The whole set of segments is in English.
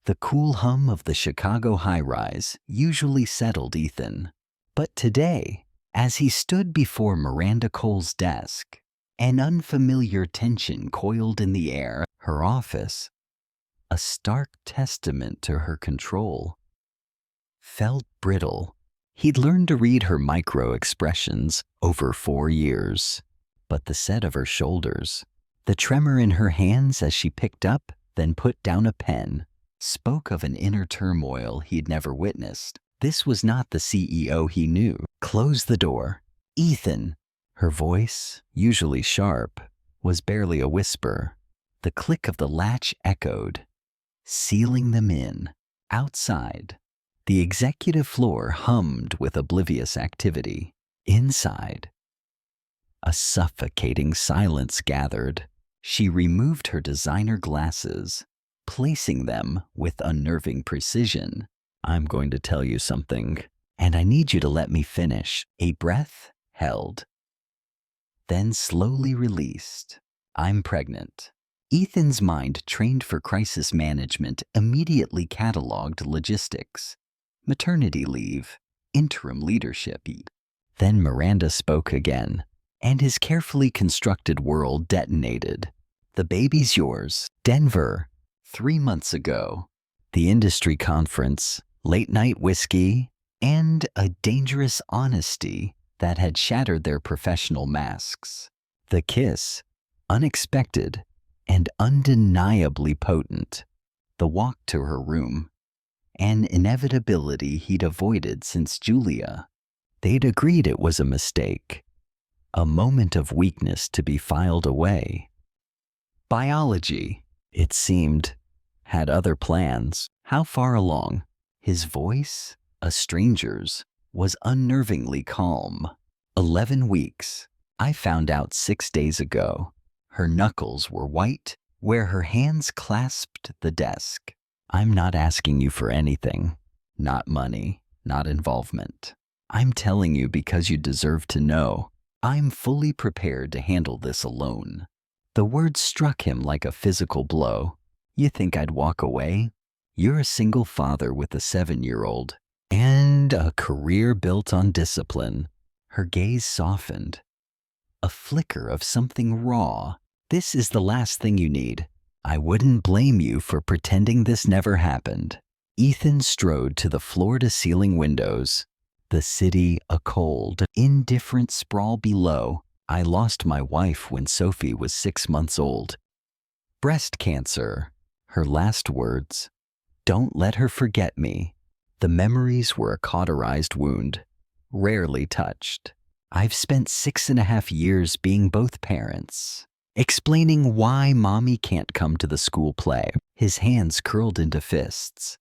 The cool hum of the Chicago high-rise usually settled Ethan. But today, as he stood before Miranda Cole's desk, an unfamiliar tension coiled in the air. Her office, a stark testament to her control, felt brittle. He'd learned to read her micro-expressions over 4 years. But the set of her shoulders, the tremor in her hands as she picked up, then put down a pen, spoke of an inner turmoil he'd never witnessed. This was not the CEO he knew. Close the door. Ethan. Her voice, usually sharp, was barely a whisper. The click of the latch echoed, sealing them in. Outside, the executive floor hummed with oblivious activity. Inside, a suffocating silence gathered. She removed her designer glasses, placing them with unnerving precision. I'm going to tell you something, and I need you to let me finish. A breath held, then slowly released. I'm pregnant. Ethan's mind, trained for crisis management, immediately cataloged logistics, maternity leave, interim leadership. Then Miranda spoke again, and his carefully constructed world detonated. The baby's yours. Denver, 3 months ago. The industry conference, late-night whiskey, and a dangerous honesty that had shattered their professional masks. The kiss, unexpected and undeniably potent. The walk to her room, an inevitability he'd avoided since Julia. They'd agreed it was a mistake, a moment of weakness to be filed away. Biology, it seemed, had other plans. How far along? His voice, a stranger's, was unnervingly calm. 11 weeks. I found out 6 days ago. Her knuckles were white where her hands clasped the desk. I'm not asking you for anything. Not money, not involvement. I'm telling you because you deserve to know. I'm fully prepared to handle this alone. The words struck him like a physical blow. You think I'd walk away? You're a single father with a 7-year-old and a career built on discipline. Her gaze softened. A flicker of something raw. This is the last thing you need. I wouldn't blame you for pretending this never happened. Ethan strode to the floor-to-ceiling windows. The city a cold, indifferent sprawl below. I lost my wife when Sophie was 6 months old. Breast cancer. Her last words. Don't let her forget me. The memories were a cauterized wound, rarely touched. I've spent 6.5 years being both parents, explaining why mommy can't come to the school play. His hands curled into fists,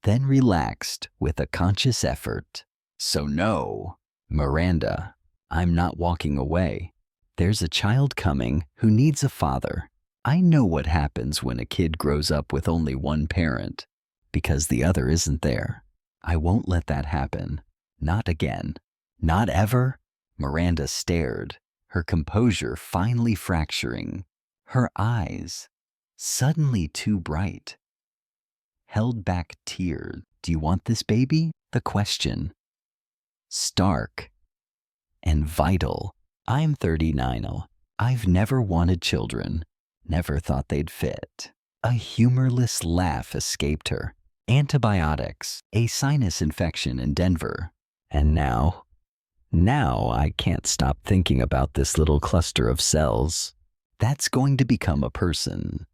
then relaxed with a conscious effort. So no, Miranda, I'm not walking away. There's a child coming who needs a father. I know what happens when a kid grows up with only one parent, because the other isn't there. I won't let that happen. Not again. Not ever. Miranda stared, her composure finally fracturing. Her eyes, suddenly too bright, held back tears. Do you want this baby? The question. Stark and vital. I'm 39. I've never wanted children. Never thought they'd fit. A humorless laugh escaped her. Antibiotics, a sinus infection in Denver. And now I can't stop thinking about this little cluster of cells. That's going to become a person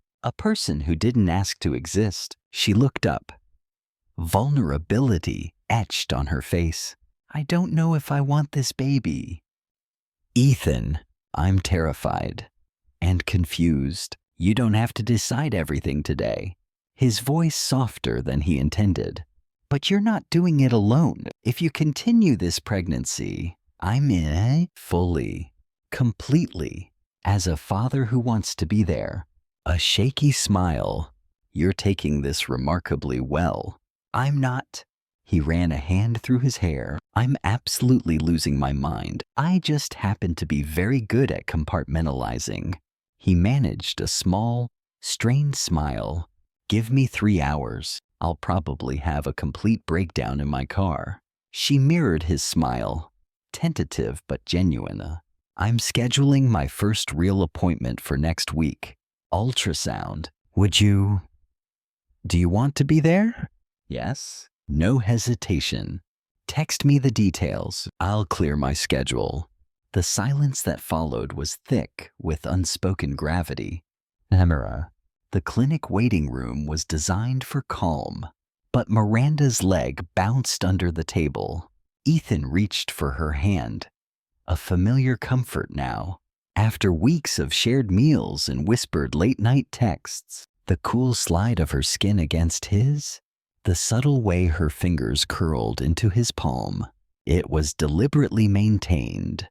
who didn't ask to exist. She looked up. Vulnerability etched on her face. I don't know if I want this baby. Ethan, I'm terrified and confused. You don't have to decide everything today. His voice softer than he intended. But you're not doing it alone. If you continue this pregnancy, I'm in it fully, completely, as a father who wants to be there. A shaky smile. You're taking this remarkably well. I'm not. He ran a hand through his hair. I'm absolutely losing my mind. I just happen to be very good at compartmentalizing. He managed a small, strained smile. Give me 3 hours. I'll probably have a complete breakdown in my car. She mirrored his smile, tentative but genuine. I'm scheduling my first real appointment for next week. Ultrasound. Do you want to be there? Yes. No hesitation. Text me the details. I'll clear my schedule. The silence that followed was thick with unspoken gravity. Emira. The clinic waiting room was designed for calm, but Miranda's leg bounced under the table. Ethan reached for her hand, a familiar comfort now. After weeks of shared meals and whispered late-night texts, the cool slide of her skin against his, the subtle way her fingers curled into his palm, it was deliberately maintained.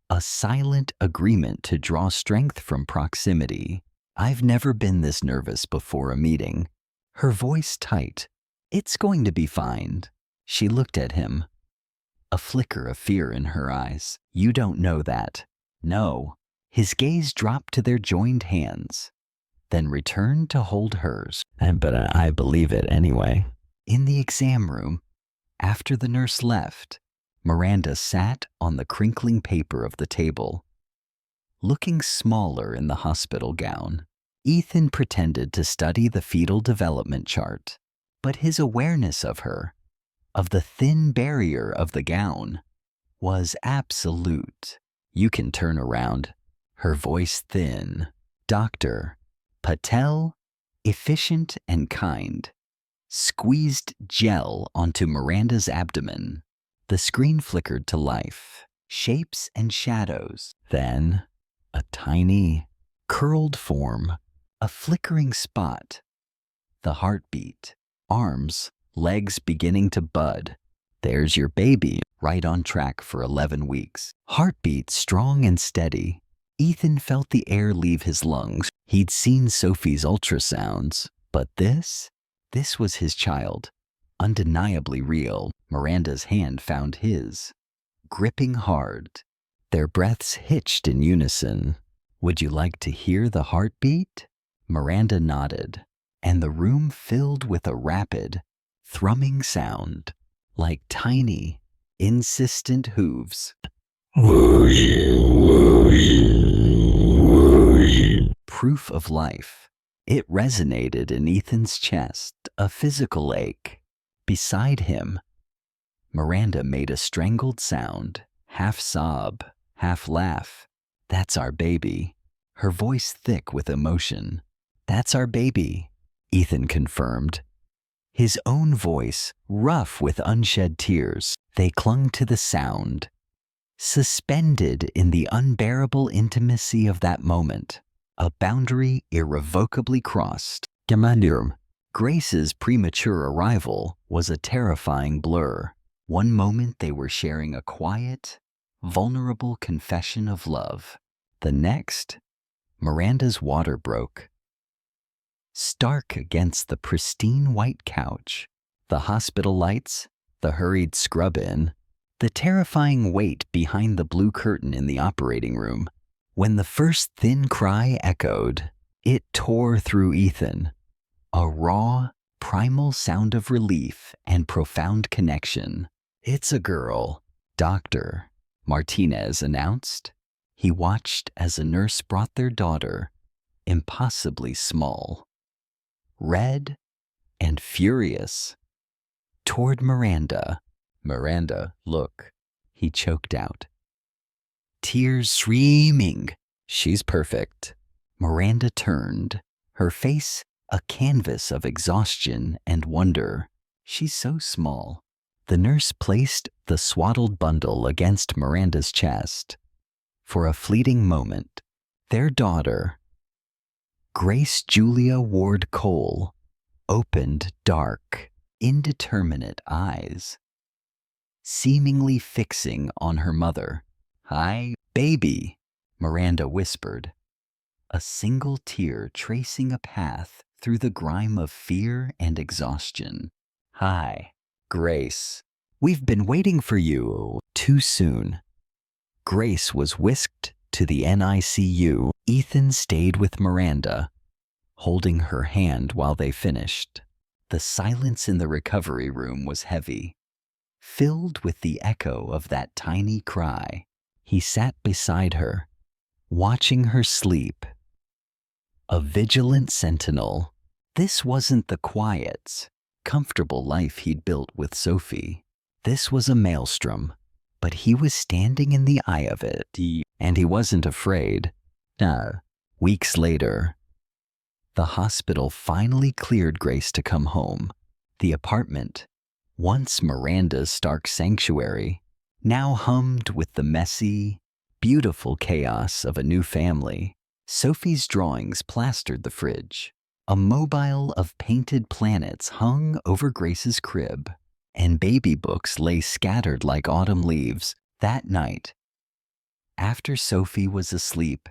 A silent agreement to draw strength from proximity. I've never been this nervous before a meeting. Her voice tight. It's going to be fine. She looked at him, a flicker of fear in her eyes. You don't know that. No. His gaze dropped to their joined hands, then returned to hold hers. But I believe it anyway. In the exam room, after the nurse left, Miranda sat on the crinkling paper of the table, looking smaller in the hospital gown. Ethan pretended to study the fetal development chart, but his awareness of her, of the thin barrier of the gown, was absolute. You can turn around. Her voice thin. Dr. Patel, efficient and kind, squeezed gel onto Miranda's abdomen. The screen flickered to life, shapes and shadows. Then, a tiny, curled form, a flickering spot. The heartbeat, arms, legs beginning to bud. There's your baby, right on track for 11 weeks. Heartbeat strong and steady. Ethan felt the air leave his lungs. He'd seen Sophie's ultrasounds, but this was his child. Undeniably real. Miranda's hand found his, gripping hard. Their breaths hitched in unison. Would you like to hear the heartbeat? Miranda nodded, and the room filled with a rapid, thrumming sound, like tiny, insistent hooves. Proof of life. It resonated in Ethan's chest, a physical ache. Beside him, Miranda made a strangled sound, half sob, half laugh. That's our baby. Her voice thick with emotion. That's our baby, Ethan confirmed. His own voice, rough with unshed tears, they clung to the sound, suspended in the unbearable intimacy of that moment. A boundary irrevocably crossed. Grace's premature arrival was a terrifying blur. One moment they were sharing a quiet, vulnerable confession of love. The next, Miranda's water broke. Stark against the pristine white couch, the hospital lights, the hurried scrub-in, the terrifying weight behind the blue curtain in the operating room. When the first thin cry echoed, it tore through Ethan. A raw, primal sound of relief and profound connection. It's a girl, Dr. Martinez announced. He watched as a nurse brought their daughter, impossibly small, red and furious, toward Miranda. Miranda, look, he choked out. Tears streaming. She's perfect. Miranda turned, her face a canvas of exhaustion and wonder. She's so small. The nurse placed the swaddled bundle against Miranda's chest. For a fleeting moment, their daughter, Grace Julia Ward Cole, opened dark, indeterminate eyes, seemingly fixing on her mother. Hi, baby, Miranda whispered, a single tear tracing a path through the grime of fear and exhaustion. Hi, Grace. We've been waiting for you. Too soon. Grace was whisked to the NICU. Ethan stayed with Miranda, holding her hand while they finished. The silence in the recovery room was heavy, filled with the echo of that tiny cry. He sat beside her, watching her sleep. A vigilant sentinel. This wasn't the quiet, comfortable life he'd built with Sophie. This was a maelstrom, but he was standing in the eye of it, and he wasn't afraid. Weeks later, the hospital finally cleared Grace to come home. The apartment, once Miranda's stark sanctuary, now hummed with the messy, beautiful chaos of a new family. Sophie's drawings plastered the fridge. A mobile of painted planets hung over Grace's crib, and baby books lay scattered like autumn leaves. That night, after Sophie was asleep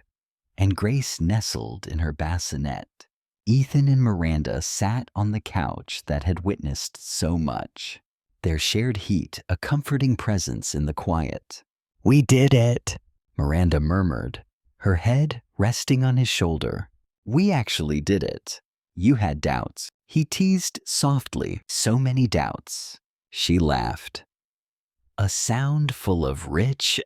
and Grace nestled in her bassinet, Ethan and Miranda sat on the couch that had witnessed so much. Their shared heat, a comforting presence in the quiet. "We did it," Miranda murmured, her head resting on his shoulder. "We actually did it. You had doubts," he teased softly. "So many doubts." She laughed. A sound full of rich,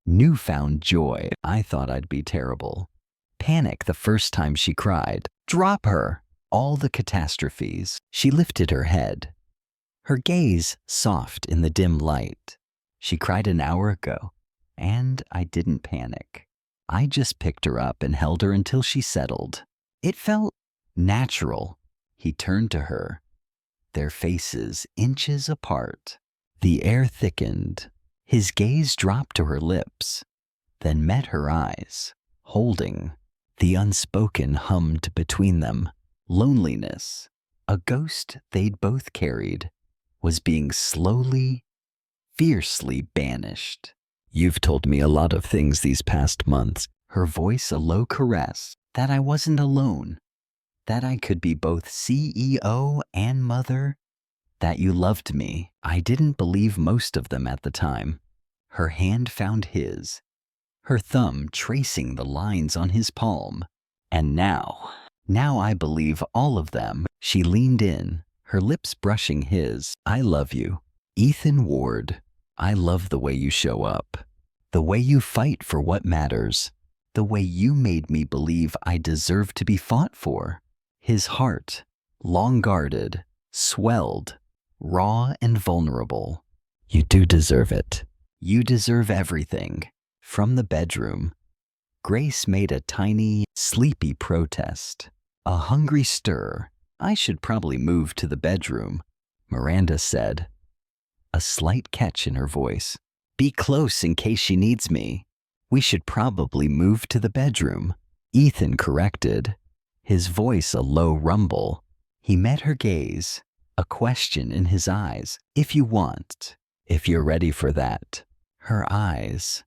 newfound joy. "I thought I'd be terrible. Panic the first time she cried. Drop her. All the catastrophes." She lifted her head, her gaze soft in the dim light. "She cried an hour ago, and I didn't panic. I just picked her up and held her until she settled. It felt natural." He turned to her, their faces inches apart. The air thickened. His gaze dropped to her lips, then met her eyes, holding. The unspoken hummed between them. Loneliness, a ghost they'd both carried, was being slowly, fiercely banished. "You've told me a lot of things these past months," her voice a low caress, "that I wasn't alone, that I could be both CEO and mother, that you loved me." I didn't believe most of them at the time. Her hand found his, her thumb tracing the lines on his palm. "And now I believe all of them." She leaned in, her lips brushing his. "I love you, Ethan Ward. I love the way you show up, the way you fight for what matters, the way you made me believe I deserve to be fought for." His heart, long guarded, swelled, raw and vulnerable. "You do deserve it. You deserve everything." From the bedroom, Grace made a tiny, sleepy protest. A hungry stir. "I should probably move to the bedroom," Miranda said, a slight catch in her voice. "Be close in case she needs me." "We should probably move to the bedroom," Ethan corrected, his voice a low rumble. He met her gaze, a question in his eyes. "If you want, if you're ready for that." Her eyes,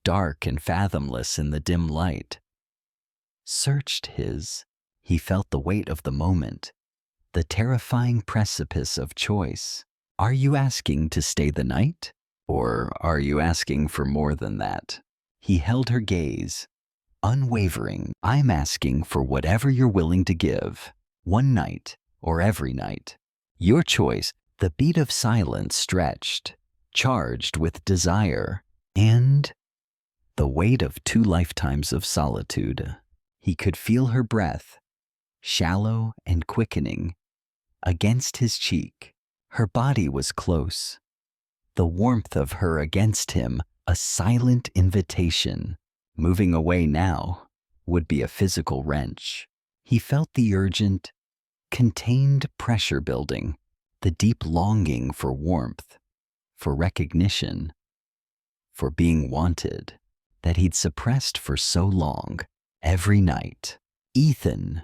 dark and fathomless in the dim light, searched his. He felt the weight of the moment, the terrifying precipice of choice. "Are you asking to stay the night? Or are you asking for more than that?" He held her gaze, unwavering. "I'm asking for whatever you're willing to give. One night, or every night. Your choice." The beat of silence stretched, charged with desire, and the weight of 2 lifetimes of solitude. He could feel her breath, shallow and quickening, against his cheek. Her body was close, the warmth of her against him, a silent invitation. Moving away now would be a physical wrench. He felt the urgent, contained pressure building, the deep longing for warmth, for recognition, for being wanted, that he'd suppressed for so long. Every night, Ethan